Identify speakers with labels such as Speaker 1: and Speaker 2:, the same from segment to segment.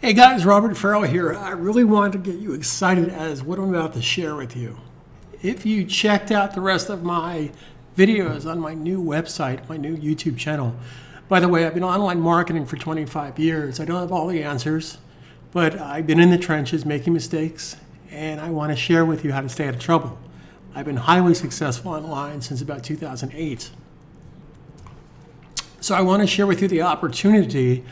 Speaker 1: Hey guys, Robert Farrell here. I really wanted to get you excited as what I'm about to share with you. If you checked out the rest of my videos on my new website, my new YouTube channel, by the way, I've been online marketing for 25 years. I don't have all the answers, but I've been in the trenches making mistakes, and I want to share with you how to stay out of trouble. I've been highly successful online since about 2008. So I want to share with you the opportunity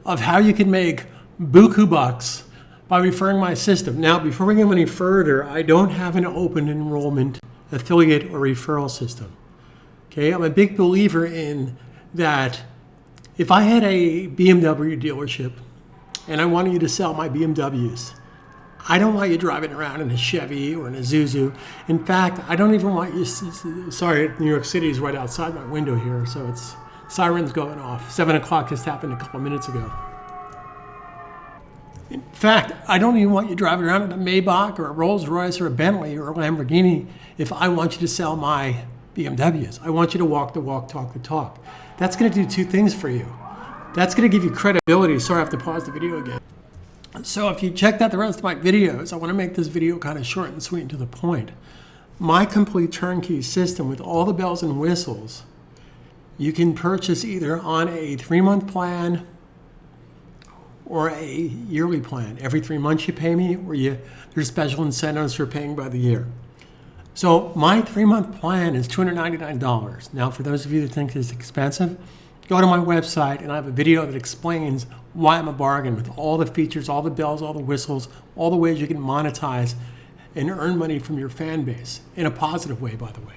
Speaker 1: of how you can make buku bucks by referring my system. Now, before we go any further, I don't have an open enrollment affiliate or referral system. Okay, I'm a big believer in that. If I had a BMW dealership and I wanted you to sell my BMWs, I don't want you driving around in a Chevy or in a Zuzu. In fact, I don't even want you, sorry, New York City is right outside my window here, so it's sirens going off. 7 o'clock just happened a couple minutes ago. In fact, I don't even want you driving around in a Maybach or a Rolls Royce or a Bentley or a Lamborghini if I want you to sell my BMWs. I want you to walk the walk, talk the talk. That's going to do two things for you. That's going to give you credibility. Sorry, I have to pause the video again. So if you checked out the rest of my videos, I want to make this video kind of short and sweet and to the point. My complete turnkey system with all the bells and whistles, you can purchase either on a 3-month plan or a yearly plan. Every 3 months you pay me, or there's special incentives for paying by the year. So my 3-month plan is $299. Now, for those of you that think it's expensive, go to my website and I have a video that explains why I'm a bargain with all the features, all the bells, all the whistles, all the ways you can monetize and earn money from your fan base in a positive way, by the way.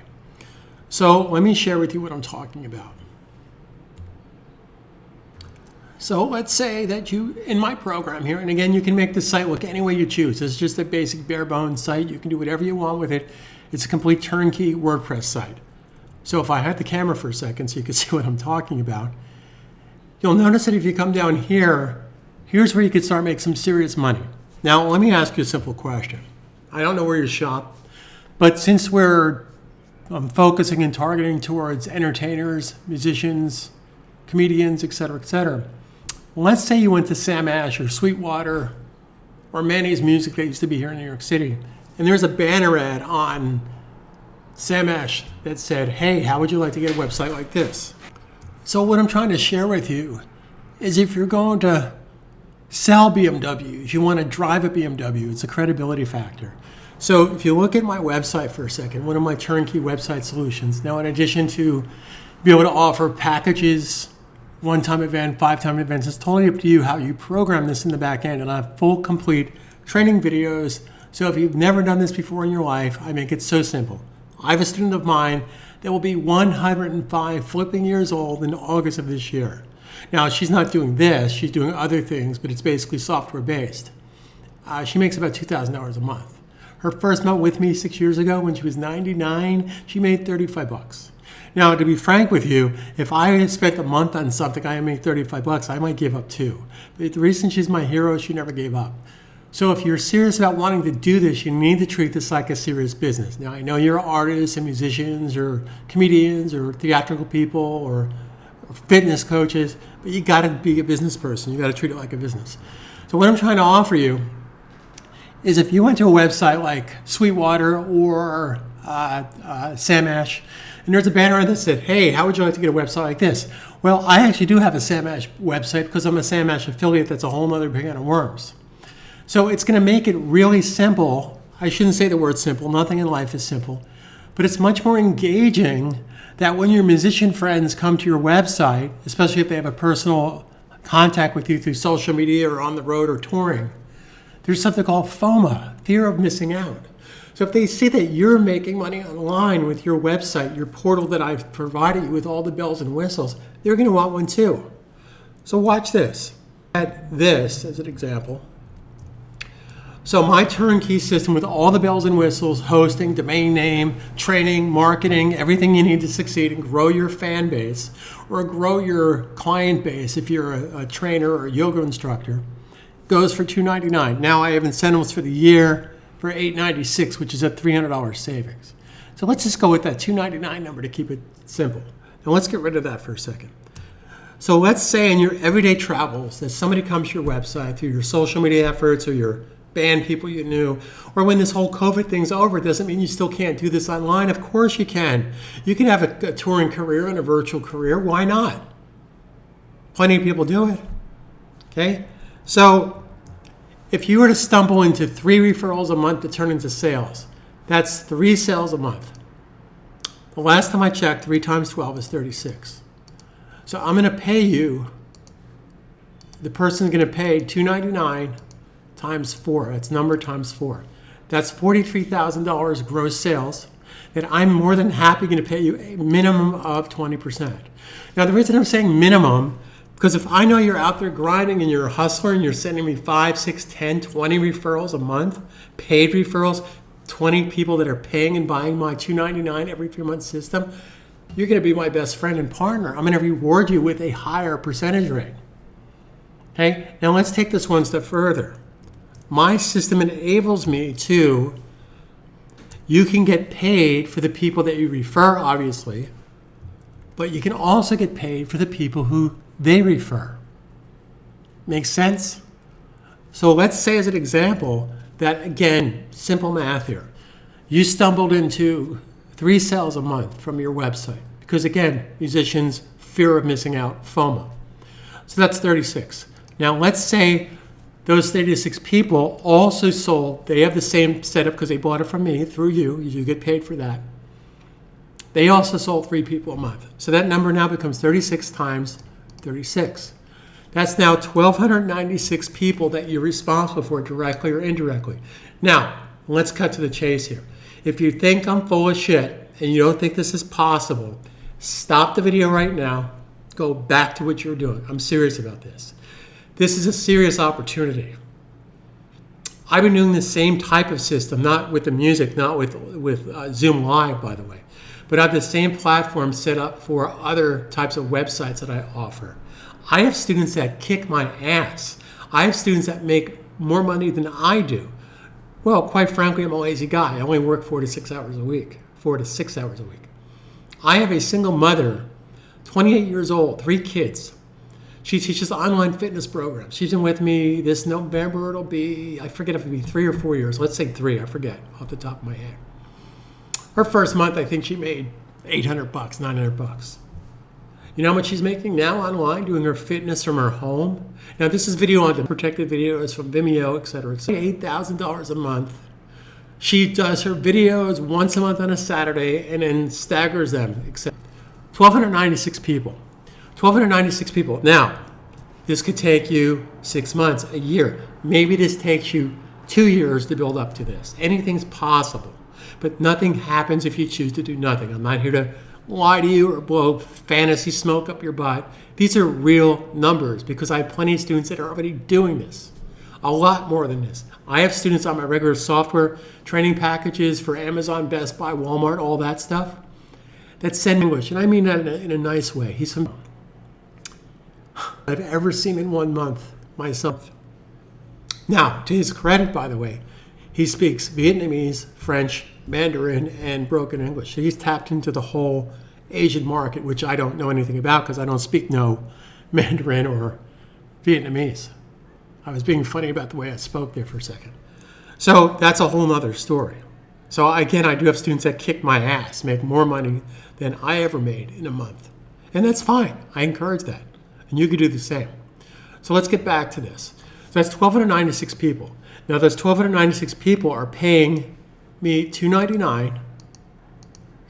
Speaker 1: So let me share with you what I'm talking about. So let's say that you, in my program here, and again, you can make the site look any way you choose. It's just a basic bare bones site. You can do whatever you want with it. It's a complete turnkey WordPress site. So if I had the camera for a second so you can see what I'm talking about, you'll notice that if you come down here, here's where you could start making some serious money. Now, let me ask you a simple question. I don't know where you shop, but since I'm focusing and targeting towards entertainers, musicians, comedians, etc., let's say you went to Sam Ash or Sweetwater or Manny's Music that used to be here in New York City, and there's a banner ad on Sam Ash that said, hey, how would you like to get a website like this? So what I'm trying to share with you is if you're going to sell BMWs, you want to drive a BMW, it's a credibility factor. So if you look at my website for a second, one of my turnkey website solutions, now in addition to be able to offer packages, one-time event, 5-time events, it's totally up to you how you program this in the back end. And I have full, complete training videos. So if you've never done this before in your life, I make it so simple. I have a student of mine that will be 105 flipping years old in August of this year. Now, she's not doing this. She's doing other things, but it's basically software-based. She makes about $2,000 a month. Her first month with me 6 years ago when she was 99, she made 35 bucks. Now, to be frank with you, if I had spent a month on something, I made 35 bucks, I might give up too. But the reason she's my hero, she never gave up. So if you're serious about wanting to do this, you need to treat this like a serious business. Now, I know you're artists and musicians or comedians or theatrical people or fitness coaches, but you got to be a business person. You got to treat it like a business. So what I'm trying to offer you is if you went to a website like Sweetwater or Sam Ash, and there's a banner that said, hey, how would you like to get a website like this? Well, I actually do have a Sam Ash website because I'm a Sam Ash affiliate. That's a whole other can of worms. So it's going to make it really simple. I shouldn't say the word simple. Nothing in life is simple. But it's much more engaging that when your musician friends come to your website, especially if they have a personal contact with you through social media or on the road or touring, there's something called FOMO, fear of missing out. So if they see that you're making money online with your website, your portal that I've provided you with all the bells and whistles, they're going to want one too. So watch this. Add this as an example. So my turnkey system with all the bells and whistles, hosting, domain name, training, marketing, everything you need to succeed and grow your fan base or grow your client base if you're a trainer or a yoga instructor, goes for $299. Now I have incentives for the year for $896, which is a $300 savings. So let's just go with that $299 number to keep it simple. Now let's get rid of that for a second. So let's say in your everyday travels that somebody comes to your website through your social media efforts or your band people you knew, or when this whole COVID thing's over, it doesn't mean you still can't do this online. Of course you can. You can have a touring career and a virtual career. Why not? Plenty of people do it. Okay? So if you were to stumble into 3 referrals a month to turn into sales, that's 3 sales a month. The last time I checked, 3 times 12 is 36. So I'm going to pay you, the person's going to pay $299 times 4. That's number times 4. That's $43,000 gross sales that I'm more than happy going to pay you a minimum of 20%. Now, the reason I'm saying minimum, because if I know you're out there grinding and you're a hustler and you're sending me 5, 6, 10, 20 referrals a month, paid referrals, 20 people that are paying and buying my $299 every 3-month system, you're going to be my best friend and partner. I'm going to reward you with a higher percentage rate. Okay? Now let's take this one step further. My system enables me to, you can get paid for the people that you refer, obviously, but you can also get paid for the people who they refer. Makes sense? So let's say as an example that, again, simple math here. You stumbled into 3 sales a month from your website. Because again, musicians, fear of missing out, FOMO. So that's 36. Now let's say those 36 people also sold, they have the same setup because they bought it from me through you. You get paid for that. They also sold 3 people a month. So that number now becomes 36 times 36. That's now 1,296 people that you're responsible for directly or indirectly. Now, let's cut to the chase here. If you think I'm full of shit and you don't think this is possible, stop the video right now. Go back to what you're doing. I'm serious about this. This is a serious opportunity. I've been doing the same type of system, not with the music, not with Zoom Live, by the way, but I have the same platform set up for other types of websites that I offer. I have students that kick my ass. I have students that make more money than I do. Well, quite frankly, I'm a lazy guy. I only work 4 to 6 hours a week. 4 to 6 hours a week. I have a single mother, 28 years old, 3 kids. She teaches online fitness programs. She's been with me this November. It'll be, I forget if it'll be 3 or 4 years. Let's say 3, I forget off the top of my head. Her first month, I think she made $800, $900. You know how much she's making now online doing her fitness from her home? Now, this is video on protected videos from Vimeo, et cetera, $8,000 a month. She does her videos once a month on a Saturday and then staggers them. 1,296 people. 1,296 people. Now, this could take you 6 months, a year. Maybe this takes you 2 years to build up to this. Anything's possible. But nothing happens if you choose to do nothing. I'm not here to lie to you or blow fantasy smoke up your butt. These are real numbers because I have plenty of students that are already doing this. A lot more than this. I have students on my regular software training packages for Amazon, Best Buy, Walmart, all that stuff that send English. And I mean that in a nice way. He's from I've ever seen in 1 month myself. Now, to his credit, by the way, he speaks Vietnamese, French, Mandarin, and broken English. So he's tapped into the whole Asian market, which I don't know anything about because I don't speak no Mandarin or Vietnamese. I was being funny about the way I spoke there for a second. So that's a whole nother story. So again, I do have students that kick my ass, make more money than I ever made in a month. And that's fine. I encourage that. And you could do the same. So let's get back to this. So that's 1,296 people. Now those 1,296 people are paying me $299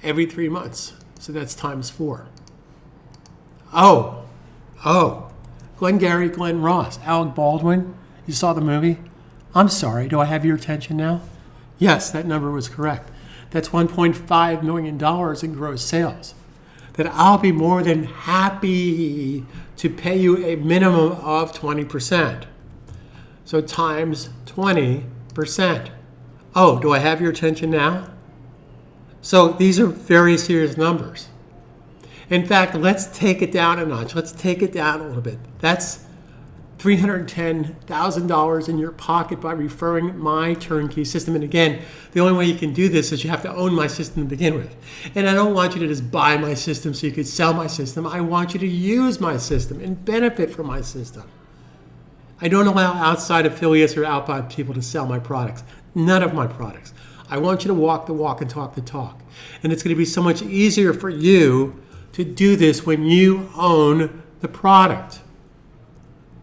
Speaker 1: every 3 months. So that's times 4. Oh, Glengarry Glen Ross, Alec Baldwin. You saw the movie? I'm sorry, do I have your attention now? Yes, that number was correct. That's $1.5 million in gross sales. That I'll be more than happy to pay you a minimum of 20%. So times 20%. Oh, do I have your attention now? So these are very serious numbers. In fact, let's take it down a notch. Let's take it down a little bit. That's $310,000 in your pocket by referring my turnkey system. And again, the only way you can do this is you have to own my system to begin with. And I don't want you to just buy my system so you could sell my system. I want you to use my system and benefit from my system. I don't allow outside affiliates or outbound people to sell my products. None of my products. I want you to walk the walk and talk the talk. And it's going to be so much easier for you to do this when you own the product.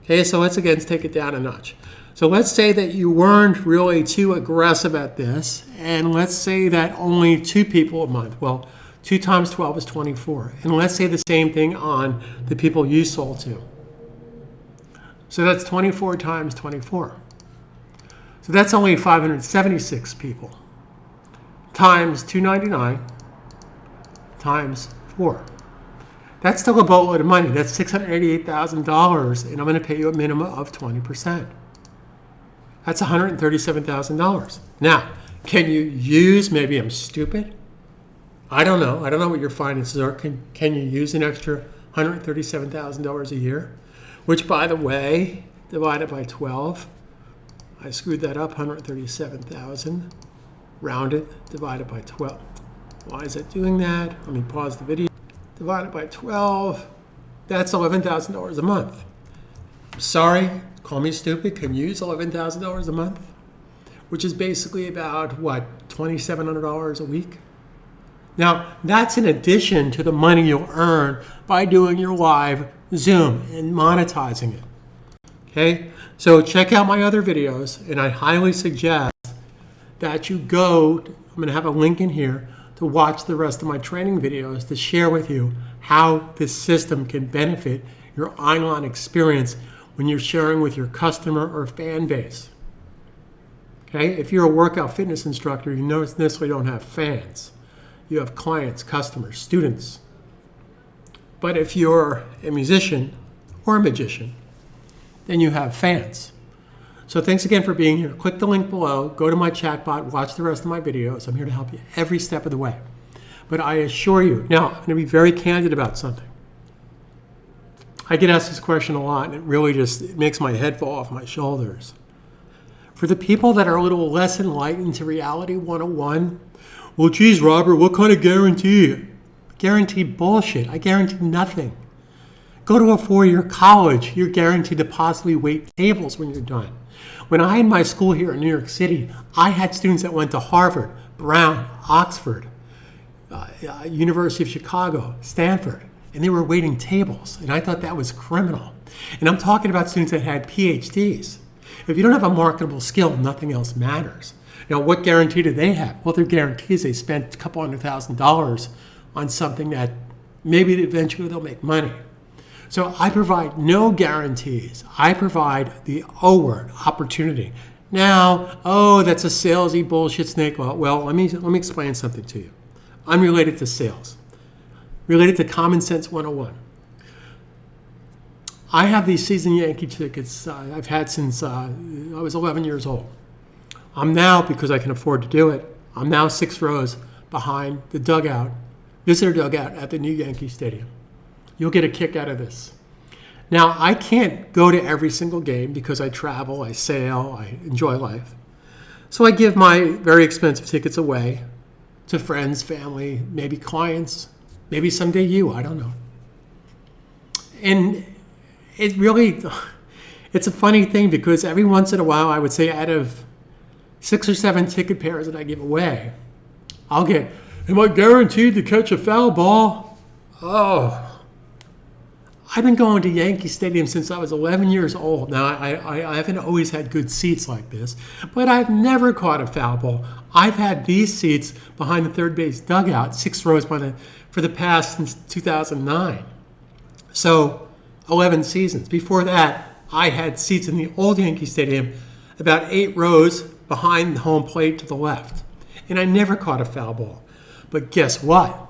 Speaker 1: Okay, so let's again take it down a notch. So let's say that you weren't really too aggressive at this, and let's say that only 2 people a month. Well, 2 times 12 is 24. And let's say the same thing on the people you sold to. So that's 24 times 24. So that's only 576 people times 299 times 4. That's still a boatload of money. That's $688,000, and I'm going to pay you a minimum of 20%. That's $137,000. Now, can you use, maybe I'm stupid. I don't know. I don't know what your finances are. Can you use an extra $137,000 a year? Which, by the way, divided by 12, I screwed that up, 137,000, rounded, divided by 12. Why is it doing that? Let me pause the video. Divided by 12, that's $11,000 a month. Sorry, call me stupid. Can you use $11,000 a month? Which is basically about, what, $2,700 a week? Now, that's in addition to the money you'll earn by doing your live Zoom and monetizing it. Okay? So check out my other videos, and I highly suggest that you go, I'm going to have a link in here, to watch the rest of my training videos to share with you how this system can benefit your online experience when you're sharing with your customer or fan base. Okay? If you're a workout fitness instructor, you necessarily don't have fans. You have clients, customers, students. But if you're a musician or a magician, then you have fans. So thanks again for being here. Click the link below, go to my chatbot, watch the rest of my videos. I'm here to help you every step of the way. But I assure you, now I'm going to be very candid about something. I get asked this question a lot, and it really it makes my head fall off my shoulders. For the people that are a little less enlightened to Reality 101, well, geez, Robert, what kind of guarantee? Guarantee bullshit. I guarantee nothing. Go to a 4-year college, you're guaranteed to possibly wait tables when you're done. When I had my school here in New York City, I had students that went to Harvard, Brown, Oxford, University of Chicago, Stanford, and they were waiting tables, and I thought that was criminal. And I'm talking about students that had PhDs. If you don't have a marketable skill, nothing else matters. Now, what guarantee do they have? Well, their guarantee is they spent a couple $100,000 on something that maybe eventually they'll make money. So I provide no guarantees. I provide the O word, opportunity. Now, oh, that's a salesy bullshit snake oil. Well, let me explain something to you. Unrelated to sales. Related to Common Sense 101. I have these season Yankee tickets I've had since I was 11 years old. I'm now, because I can afford to do it, I'm now 6 rows behind the dugout, visitor dugout at the new Yankee Stadium. You'll get a kick out of this. Now, I can't go to every single game because I travel, I sail, I enjoy life. So I give my very expensive tickets away to friends, family, maybe clients, maybe someday you, I don't know. And it's a funny thing because every once in a while, I would say out of 6 or 7 ticket pairs that I give away, I'll get, am I guaranteed to catch a foul ball? Oh, I've been going to Yankee Stadium since I was 11 years old. Now, I haven't always had good seats like this, but I've never caught a foul ball. I've had these seats behind the third base dugout, 6 rows for the past since 2009. So 11 seasons. Before that, I had seats in the old Yankee Stadium about 8 rows behind the home plate to the left. And I never caught a foul ball. But guess what?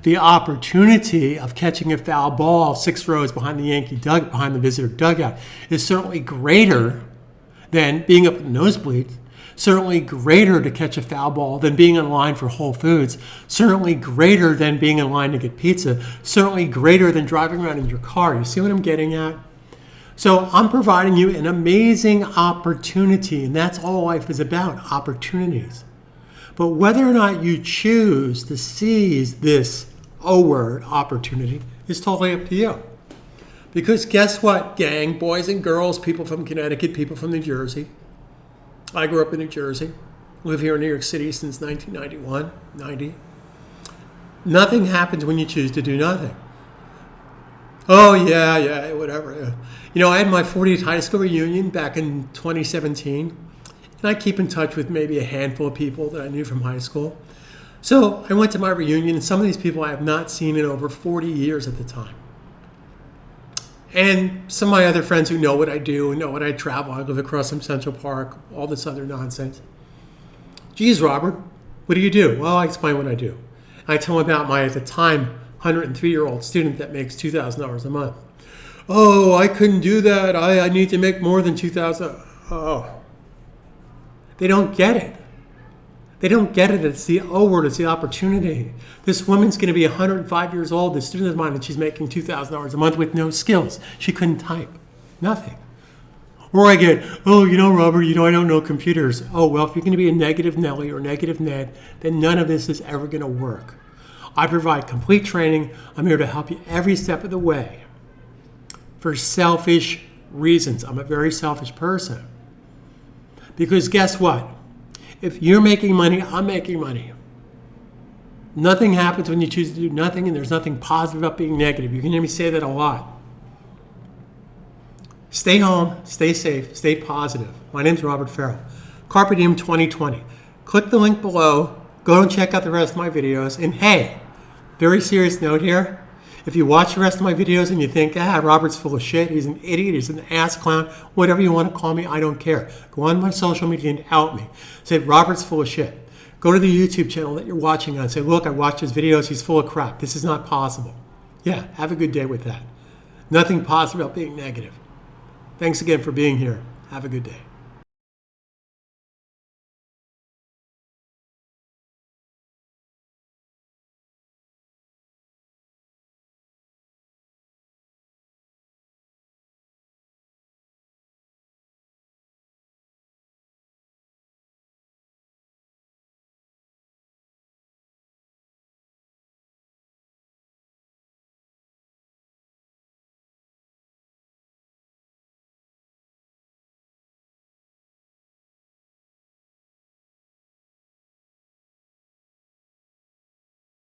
Speaker 1: The opportunity of catching a foul ball 6 rows behind behind the visitor dugout is certainly greater than being up at the nosebleed, certainly greater to catch a foul ball than being in line for Whole Foods, certainly greater than being in line to get pizza, certainly greater than driving around in your car. You see what I'm getting at? So I'm providing you an amazing opportunity, and that's all life is about, opportunities. But whether or not you choose to seize this O word, opportunity, is totally up to you. Because guess what, gang, boys and girls, people from Connecticut, people from New Jersey. I grew up in New Jersey, live here in New York City since 1991, 90. Nothing happens when you choose to do nothing. Oh, yeah, whatever. Yeah. You know, I had my 40th high school reunion back in 2017, and I keep in touch with maybe a handful of people that I knew from high school. So I went to my reunion, and some of these people I have not seen in over 40 years at the time. And some of my other friends who know what I do, know what I travel, I live across from Central Park, all this other nonsense. Geez, Robert, what do you do? Well, I explain what I do. I tell them about my, at the time, 103-year-old student that makes $2,000 a month. Oh, I couldn't do that. I need to make more than $2,000. Oh. They don't get it. They don't get it. It's the O word. It's the opportunity. This woman's going to be 105 years old, this student of mine, and she's making $2,000 a month with no skills. She couldn't type. Nothing. Or I get, oh, you know, Robert, you know, I don't know computers. Oh, well, if you're going to be a negative Nelly or negative Ned, then none of this is ever going to work. I provide complete training. I'm here to help you every step of the way. For selfish reasons. I'm a very selfish person. Because guess what? If you're making money, I'm making money. Nothing happens when you choose to do nothing, and there's nothing positive about being negative. You can hear me say that a lot. Stay home, stay safe, stay positive. My name's Robert Farrell. Carpe Diem 2020. Click the link below. Go and check out the rest of my videos. And hey, very serious note here. If you watch the rest of my videos and you think, Robert's full of shit, he's an idiot, he's an ass clown, whatever you want to call me, I don't care. Go on my social media and out me. Say, Robert's full of shit. Go to the YouTube channel that you're watching on. Say, look, I watched his videos, he's full of crap. This is not possible. Yeah, have a good day with that. Nothing positive about being negative. Thanks again for being here. Have a good day.